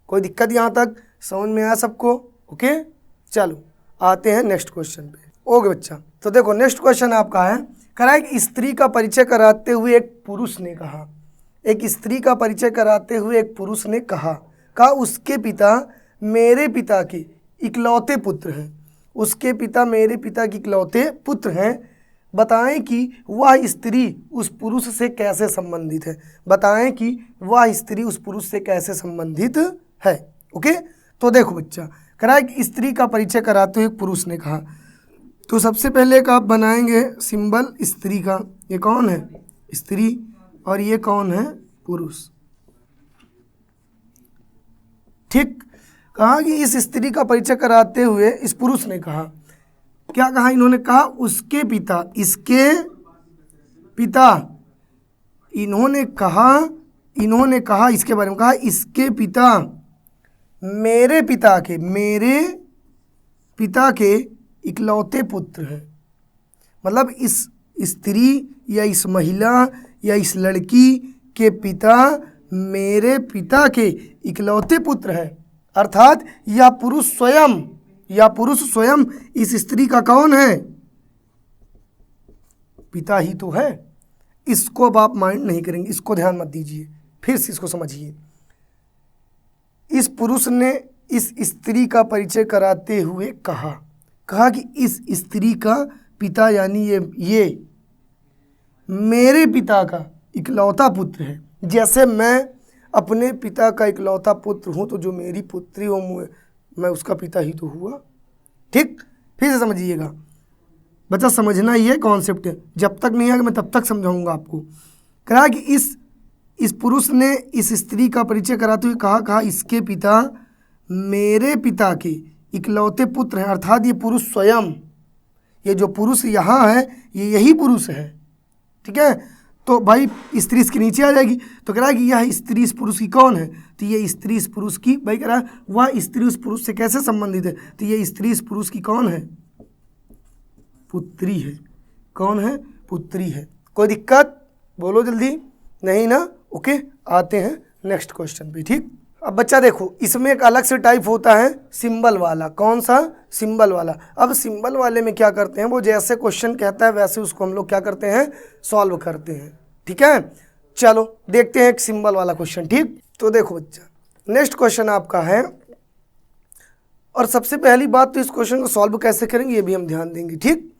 कोई दिक्कत यहाँ तक समझ में आया सबको? ओके, चलो आते हैं नेक्स्ट क्वेश्चन पे। ओके बच्चा, तो देखो नेक्स्ट क्वेश्चन आपका है, कह रहा है कि स्त्री का परिचय कराते हुए एक पुरुष ने कहा, एक स्त्री का परिचय कराते हुए एक पुरुष ने कहा उसके पिता मेरे पिता के इकलौते पुत्र हैं। उसके पिता मेरे पिता के इकलौते पुत्र हैं। बताएं कि वह स्त्री उस पुरुष से कैसे संबंधित है। बताएं कि वह स्त्री उस पुरुष से कैसे संबंधित है। ओके, तो देखो बच्चा, कह रहा है कि स्त्री का परिचय कराते हुए एक पुरुष ने कहा। तो सबसे पहले का आप बनाएंगे सिंबल स्त्री का। ये कौन है, स्त्री, और ये कौन है, पुरुष। ठीक। कहा कि इस स्त्री का परिचय कराते हुए इस पुरुष ने कहा, क्या कहा इन्होंने, कहा उसके पिता, इसके पिता, इन्होंने कहा इसके बारे में, कहा इसके पिता मेरे पिता के इकलौते पुत्र हैं। मतलब इस स्त्री या इस महिला या इस लड़की के पिता मेरे पिता के इकलौते पुत्र हैं। अर्थात यह पुरुष स्वयं इस स्त्री का कौन है, पिता ही तो है। इसको अब आप माइंड नहीं करेंगे, इसको ध्यान मत दीजिए, फिर से इसको समझिए। इस पुरुष ने इस स्त्री का परिचय कराते हुए कहा कि इस स्त्री का पिता यानी ये मेरे पिता का इकलौता पुत्र है। जैसे मैं अपने पिता का इकलौता पुत्र हूँ, तो जो मेरी पुत्री हो मैं उसका पिता ही तो हुआ। ठीक, फिर से समझिएगा बच्चा, समझना ही है कॉन्सेप्ट है। जब तक नहीं आएगा मैं तब तक समझाऊंगा आपको। कहा कि इस पुरुष ने इस स्त्री का परिचय कराते हुए कहा इसके पिता मेरे पिता के इकलौते पुत्र हैं, अर्थात ये पुरुष स्वयं, ये जो पुरुष यहाँ है ये यही पुरुष है, ठीक है। तो भाई स्त्री इसके नीचे आ जाएगी, तो कह रहा है कि यह स्त्री इस पुरुष की कौन है, तो ये स्त्री इस पुरुष की, भाई कह रहा है वह स्त्री उस पुरुष से कैसे संबंधित है, तो ये स्त्री इस पुरुष की कौन है, पुत्री है। कौन है, पुत्री है। कोई दिक्कत, बोलो जल्दी, नहीं ना, ओके। आते हैं नेक्स्ट क्वेश्चन पे, ठीक। अब बच्चा देखो, इसमें एक अलग से टाइप होता है सिंबल वाला। कौन सा, सिंबल वाला। अब सिंबल वाले में क्या करते हैं, वो जैसे क्वेश्चन कहता है वैसे उसको हम लोग क्या करते हैं, सॉल्व करते हैं, ठीक है। चलो देखते हैं एक सिंबल वाला क्वेश्चन, ठीक। तो देखो बच्चा, नेक्स्ट क्वेश्चन आपका है, और सबसे पहली बात तो इस क्वेश्चन को सॉल्व कैसे करेंगे ये भी हम ध्यान देंगे, ठीक।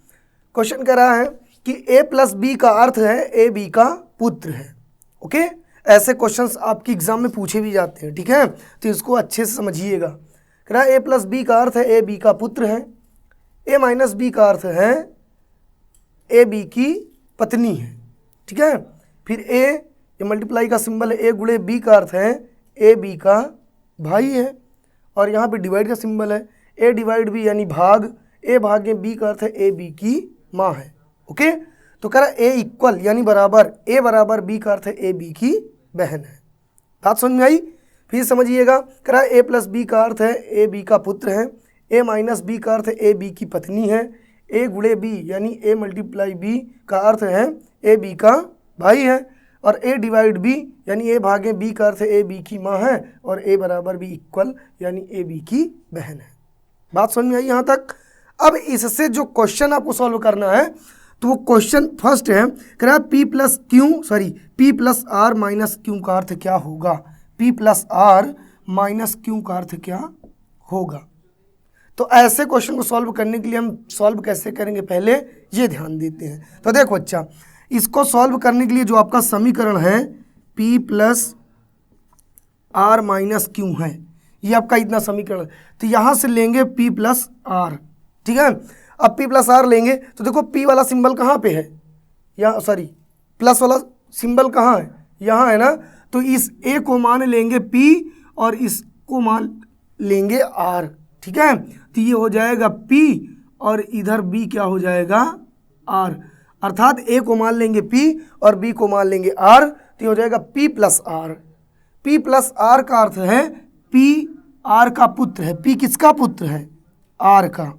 क्वेश्चन कह रहा है कि a प्लस बी का अर्थ है ए बी का पुत्र है, ओके। ऐसे क्वेश्चंस आपकी एग्जाम में पूछे भी जाते हैं, ठीक है, तो इसको अच्छे से समझिएगा। कह रहा है ए प्लस बी का अर्थ है ए बी का पुत्र है, ए माइनस बी का अर्थ है ए बी की पत्नी है, ठीक है। फिर ये मल्टीप्लाई का सिंबल है, ए गुणे बी का अर्थ है ए बी का भाई है, और यहाँ पे डिवाइड का सिंबल है, ए डिवाइड बी यानी भाग, ए भागे बी का अर्थ है ए बी की माँ है, ओके। तो कह रहा ए इक्वल यानी बराबर, ए बराबर बी का अर्थ है ए बी की बहन है। बात समझ में आई, फिर समझिएगा। कह रहा ए प्लस बी का अर्थ है ए बी का पुत्र है, ए माइनस बी का अर्थ है ए बी की पत्नी है, ए गुणे बी यानी ए मल्टीप्लाई बी का अर्थ है ए बी का भाई है, और ए डिवाइड बी यानी ए भागे बी का अर्थ है ए बी की माँ है, और ए बराबर बी इक्वल यानी ए बी की बहन है। बात समझ में आई यहाँ तक। अब इससे जो क्वेश्चन आपको सॉल्व करना है, तो वो क्वेश्चन फर्स्ट है, कह रहा है P plus R minus Q का अर्थ क्या होगा, P plus R minus Q का अर्थ क्या होगा। तो ऐसे क्वेश्चन को सॉल्व करने के लिए हम सॉल्व कैसे करेंगे पहले ये ध्यान देते हैं। तो देखो अच्छा, इसको सॉल्व करने के लिए जो आपका समीकरण है P plus R minus Q है, ये आपका इतना समीकरण, तो यहाँ से लेंगे पी प्लस आर, ठीक है। अब p प्लस आर लेंगे तो देखो p वाला सिंबल कहाँ पे है, यहाँ सॉरी प्लस वाला सिंबल कहाँ है, यहाँ है ना। तो इस a को मान लेंगे p और इसको मान लेंगे r, ठीक है। तो ये हो जाएगा p और इधर b क्या हो जाएगा r, अर्थात a को मान लेंगे p और b को मान लेंगे r, तो ये हो जाएगा p plus R. p plus R का अर्थ है p r का पुत्र है। p किसका पुत्र है, r का,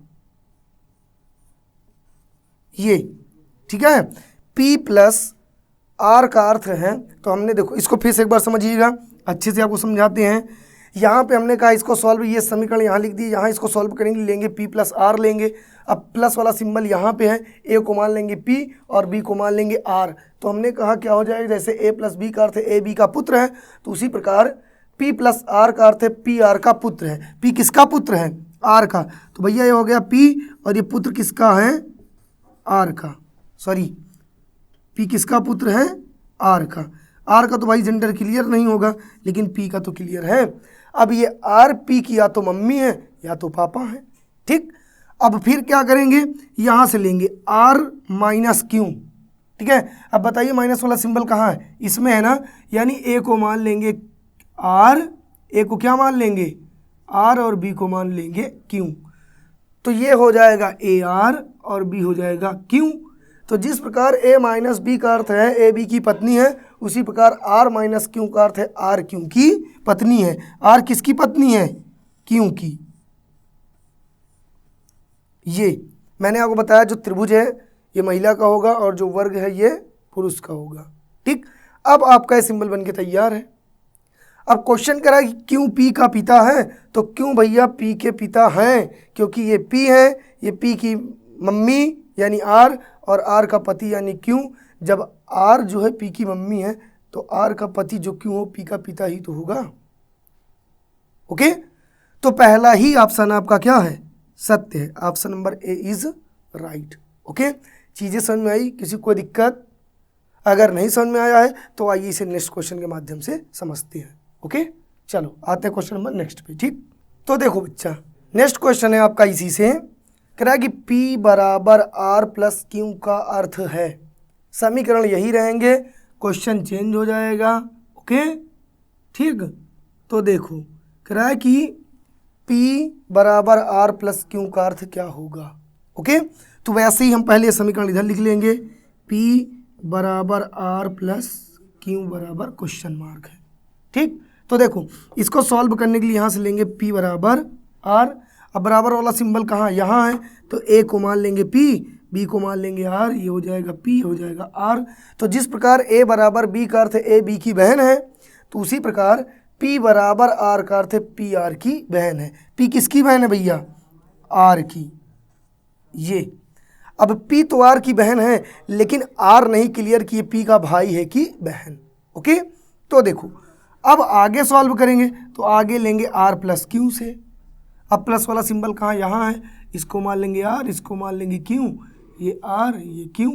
ये ठीक है। p प्लस आर का अर्थ है, तो हमने देखो इसको फिर से एक बार समझिएगा, अच्छे से आपको समझाते हैं। यहाँ पे हमने कहा इसको सॉल्व, ये समीकरण यहाँ लिख दिए, यहाँ इसको सॉल्व करेंगे, लेंगे p प्लस आर लेंगे। अब प्लस वाला सिंबल यहाँ पे है, a को मान लेंगे p और b को मान लेंगे r। तो हमने कहा क्या हो जाएगा, जैसे a प्लस बी का अर्थ है a b का पुत्र है, तो उसी प्रकार p प्लस आर का अर्थ है p r का पुत्र है। p किसका पुत्र है, r का। तो भैया ये हो गया p और ये पुत्र किसका है, r का, सॉरी p किसका पुत्र है, r का। r का तो भाई जेंडर क्लियर नहीं होगा, लेकिन p का तो क्लियर है। अब ये r p की या तो मम्मी है या तो पापा है, ठीक। अब फिर क्या करेंगे, यहाँ से लेंगे r माइनस क्यू, ठीक है। अब बताइए माइनस वाला सिंबल कहाँ है, इसमें है ना, यानी a को मान लेंगे r, a को क्या मान लेंगे r और b को मान लेंगे q। तो ये हो जाएगा ए आर और बी हो जाएगा क्यू। तो जिस प्रकार ए माइनस बी का अर्थ है ए बी की पत्नी है, उसी प्रकार आर माइनस क्यू का अर्थ है आर क्यू की पत्नी है। आर किसकी पत्नी है, क्यू की। ये मैंने आपको बताया जो त्रिभुज है ये महिला का होगा और जो वर्ग है ये पुरुष का होगा, ठीक। अब आपका ये सिंबल बन के तैयार है। अब क्वेश्चन करा कि क्यों p का पिता है, तो क्यों भैया p के पिता हैं, क्योंकि ये p है, ये p की मम्मी यानी r और r का पति यानी क्यों। जब r जो है p की मम्मी है तो r का पति जो क्यों हो p का पिता ही तो होगा, ओके। तो पहला ही ऑप्शन आपका क्या है, सत्य है। Option number A is right, okay. चीज़ें समझ में आई, किसी को दिक्कत? अगर नहीं समझ में आया है तो आइए इसे नेक्स्ट क्वेश्चन के माध्यम से समझते हैं, ओके। चलो आते हैं क्वेश्चन नंबर नेक्स्ट पे, ठीक। तो देखो बच्चा, नेक्स्ट क्वेश्चन है आपका इसी से, कह रहा है कि P बराबर R प्लस क्यू का अर्थ है। समीकरण यही रहेंगे, क्वेश्चन चेंज हो जाएगा, ओके, ठीक। तो देखो कह रहा है कि P बराबर R प्लस Q का अर्थ क्या होगा। ओके, तो वैसे ही हम पहले समीकरण इधर लिख लेंगे, P बराबर R प्लस Q बराबर क्वेश्चन मार्क है। ठीक, तो देखो इसको सॉल्व करने के लिए यहाँ से लेंगे P बराबर R। अब बराबर वाला सिंबल कहाँ, यहाँ है, तो A को मान लेंगे P, B को मान लेंगे R, ये हो जाएगा P, हो जाएगा R। तो जिस प्रकार A बराबर B का अर्थ A B की बहन है, तो उसी प्रकार P बराबर R का अर्थ P R की बहन है। P किसकी बहन है भैया, R की। ये अब P तो R की बहन है, लेकिन R नहीं क्लियर कि P का भाई है कि बहन। ओके, तो देखो अब आगे सॉल्व करेंगे, तो आगे लेंगे R प्लस Q से। अब प्लस वाला सिंबल कहाँ, यहाँ है, इसको मान लेंगे R, इसको मान लेंगे Q, ये R ये Q।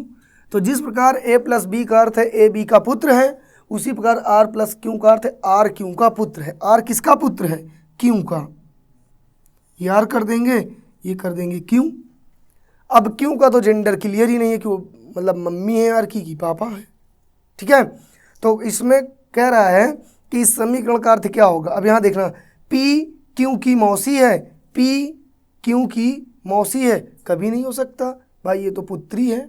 तो जिस प्रकार A प्लस B का अर्थ है A B का पुत्र है, उसी प्रकार R प्लस Q का अर्थ है R Q का पुत्र है। R किसका पुत्र है, Q का। ये R कर देंगे, ये कर देंगे Q। अब Q का तो जेंडर क्लियर ही नहीं है कि वो मतलब मम्मी है R की पापा है। ठीक है, तो इसमें कह रहा है कि इस समीकरण का अर्थ क्या होगा। अब यहाँ देखना, P Q की मौसी है, P Q की मौसी है, कभी नहीं हो सकता भाई, ये तो पुत्री है।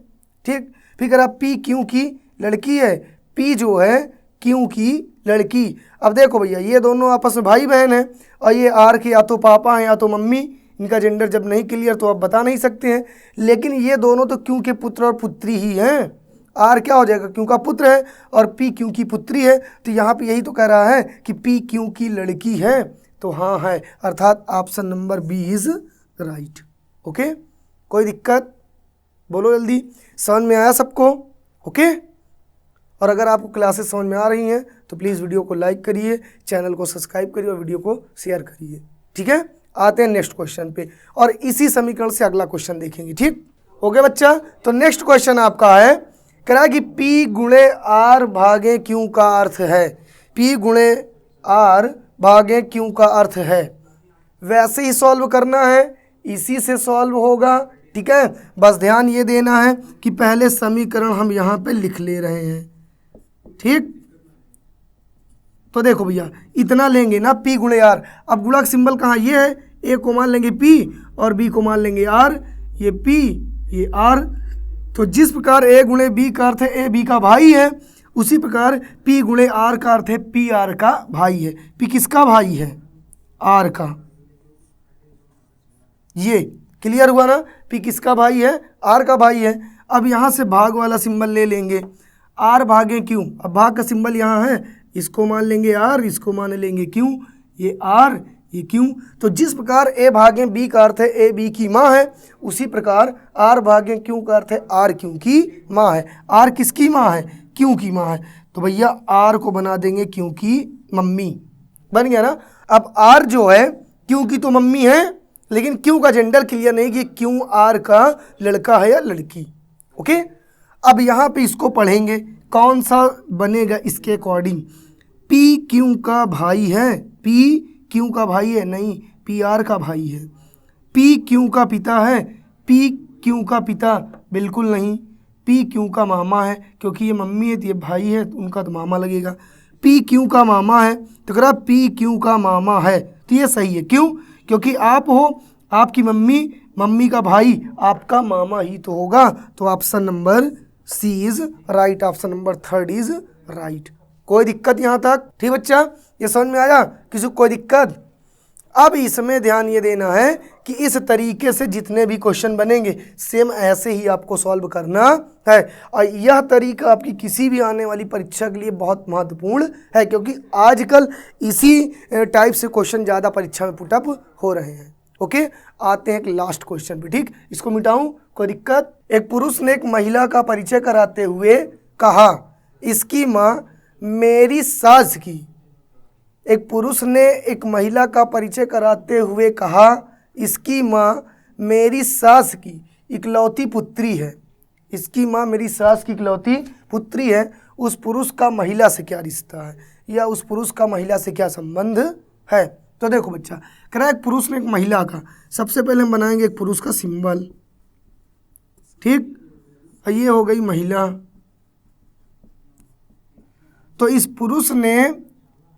ठीक, फिर कह रहा P Q की लड़की है, P जो है Q की लड़की। अब देखो भैया ये दोनों आपस में भाई बहन हैं, और ये R के या तो पापा हैं या तो मम्मी। इनका जेंडर जब नहीं क्लियर तो आप बता नहीं सकते हैं, लेकिन ये दोनों तो Q के पुत्र और पुत्री ही हैं। R क्या हो जाएगा, Q का पुत्र है, और P Q की पुत्री है। तो यहाँ पे यही तो कह रहा है कि P Q की लड़की है, तो हाँ है, अर्थात option number B is right. Okay, कोई दिक्कत, बोलो जल्दी, समझ में आया सबको। ओके, और अगर आपको क्लासेस समझ में आ रही हैं तो प्लीज़ वीडियो को लाइक करिए, चैनल को सब्सक्राइब करिए और वीडियो को शेयर करिए। ठीक है, आते हैं नेक्स्ट क्वेश्चन पे, और इसी समीकरण से अगला क्वेश्चन देखेंगे। ठीक, ओके बच्चा, तो नेक्स्ट क्वेश्चन आपका है, कह रहा है कि P गुणे R भागे Q का अर्थ है। P गुणे R भागे Q का अर्थ है। वैसे ही सॉल्व करना है, इसी से सॉल्व होगा। ठीक है, बस ध्यान ये देना है कि पहले समीकरण हम यहाँ पे लिख ले रहे हैं। ठीक, तो देखो भैया इतना लेंगे ना P गुणे R। अब गुणक सिंबल कहाँ, ये है, A को मान लेंगे P और B को मान लेंगे R, ये P ये R। तो जिस प्रकार A गुणे B का अर्थ है A B का भाई है, उसी प्रकार P गुणे R का अर्थ है P R का भाई है। P किसका भाई है, R का। ये क्लियर हुआ ना, P किसका भाई है, R का भाई है। अब यहाँ से भाग वाला सिंबल ले लेंगे, R भागे Q। अब भाग का सिंबल यहाँ है, इसको मान लेंगे R, इसको मान लेंगे Q, ये R ये Q। तो जिस प्रकार A भागे B का अर्थ है A B की माँ है, उसी प्रकार R भागे Q का अर्थ है R Q की माँ है। R किसकी माँ है, Q की माँ है। तो भैया R को बना देंगे Q की मम्मी, बन गया ना। अब R जो है Q की तो मम्मी है, लेकिन Q का जेंडर क्लियर नहीं कि Q R का लड़का है या लड़की। ओके, अब यहाँ पे इसको पढ़ेंगे, कौन सा बनेगा इसके अकॉर्डिंग। P Q का भाई है, P Q का भाई है नहीं, P R का भाई है। P Q का पिता है, P Q का पिता बिल्कुल नहीं, P Q का मामा है, क्योंकि ये मम्मी है तो ये भाई है, तो उनका तो मामा लगेगा। P Q का मामा है, तो कह रहा P Q का मामा है, तो ये सही है। क्यों, क्योंकि आप हो, आपकी मम्मी, मम्मी का भाई, आपका मामा ही तो होगा। तो option number C is right, option number third is right. कोई दिक्कत यहाँ तक, ठीक बच्चा, ये समझ में आया, किसी को कोई दिक्कत। अब इसमें ध्यान ये देना है कि इस तरीके से जितने भी क्वेश्चन बनेंगे सेम ऐसे ही आपको सॉल्व करना है, और यह तरीका आपकी किसी भी आने वाली परीक्षा के लिए बहुत महत्वपूर्ण है, क्योंकि आजकल इसी टाइप से क्वेश्चन ज़्यादा परीक्षा में पुटअप हो रहे हैं। ओके, आते हैं एक लास्ट क्वेश्चन पे। ठीक, इसको मिटाऊं, कोई दिक्कत। एक पुरुष ने एक महिला का परिचय कराते हुए कहा, इसकी माँ मेरी सास की। एक पुरुष ने एक महिला का परिचय कराते हुए कहा, इसकी माँ मेरी सास की इकलौती पुत्री है। इसकी माँ मेरी सास की इकलौती पुत्री है। उस पुरुष का महिला से क्या रिश्ता है, या उस पुरुष का महिला से क्या संबंध है। तो देखो बच्चा, कह रहा है एक पुरुष ने एक महिला का, सबसे पहले हम बनाएंगे एक पुरुष का सिंबल। ठीक, ये हो गई महिला। तो इस पुरुष ने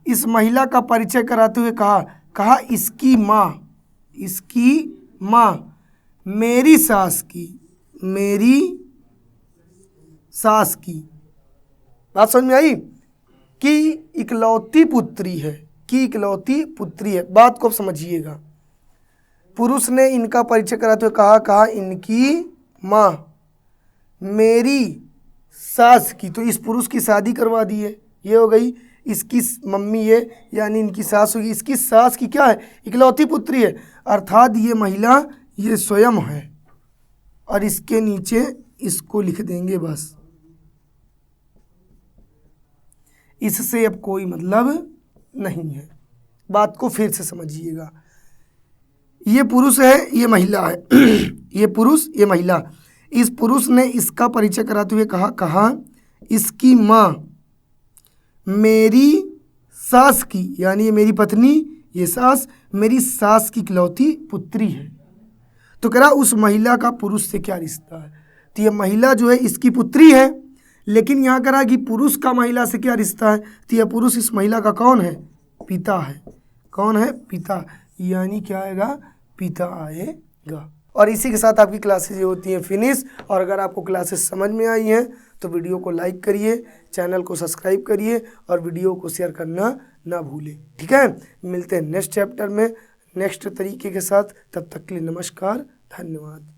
इस महिला का परिचय कराते हुए कहा इसकी माँ, इसकी माँ, मेरी सास की, मेरी सास की। बात समझ में आई कि इकलौती पुत्री है, कि इकलौती पुत्री है। बात को अब समझिएगा। पुरुष ने इनका परिचय कराते हुए कहा इनकी माँ, मेरी सास की, तो इस पुरुष की शादी करवा दी है, ये हो गई इसकी मम्मी है, यानी इनकी सास होगी। इसकी सास की क्या है, इकलौती पुत्री है, अर्थात ये महिला ये स्वयं है। और इसके नीचे इसको लिख देंगे बस, इससे अब कोई मतलब नहीं है। बात को फिर से समझिएगा। ये पुरुष है, ये महिला है ये पुरुष, ये महिला। इस पुरुष ने इसका परिचय कराते हुए कहा इसकी माँ, मेरी सास की, यानी ये मेरी पत्नी, ये सास मेरी सास की इकलौती पुत्री है। तो कह रहा उस महिला का पुरुष से क्या रिश्ता है। तो ये महिला जो है इसकी पुत्री है, लेकिन यहाँ कह रहा कि पुरुष का महिला से क्या रिश्ता है। तो यह पुरुष इस महिला का कौन है, पिता है। कौन है, पिता, यानी क्या आएगा, पिता आएगा। और इसी के साथ आपकी क्लासेज होती हैं फिनिश। और अगर आपको क्लासेस समझ में आई हैं तो वीडियो को लाइक करिए, चैनल को सब्सक्राइब करिए और वीडियो को शेयर करना ना भूलें। ठीक है, मिलते हैं नेक्स्ट चैप्टर में नेक्स्ट तरीके के साथ। तब तक के लिए नमस्कार, धन्यवाद।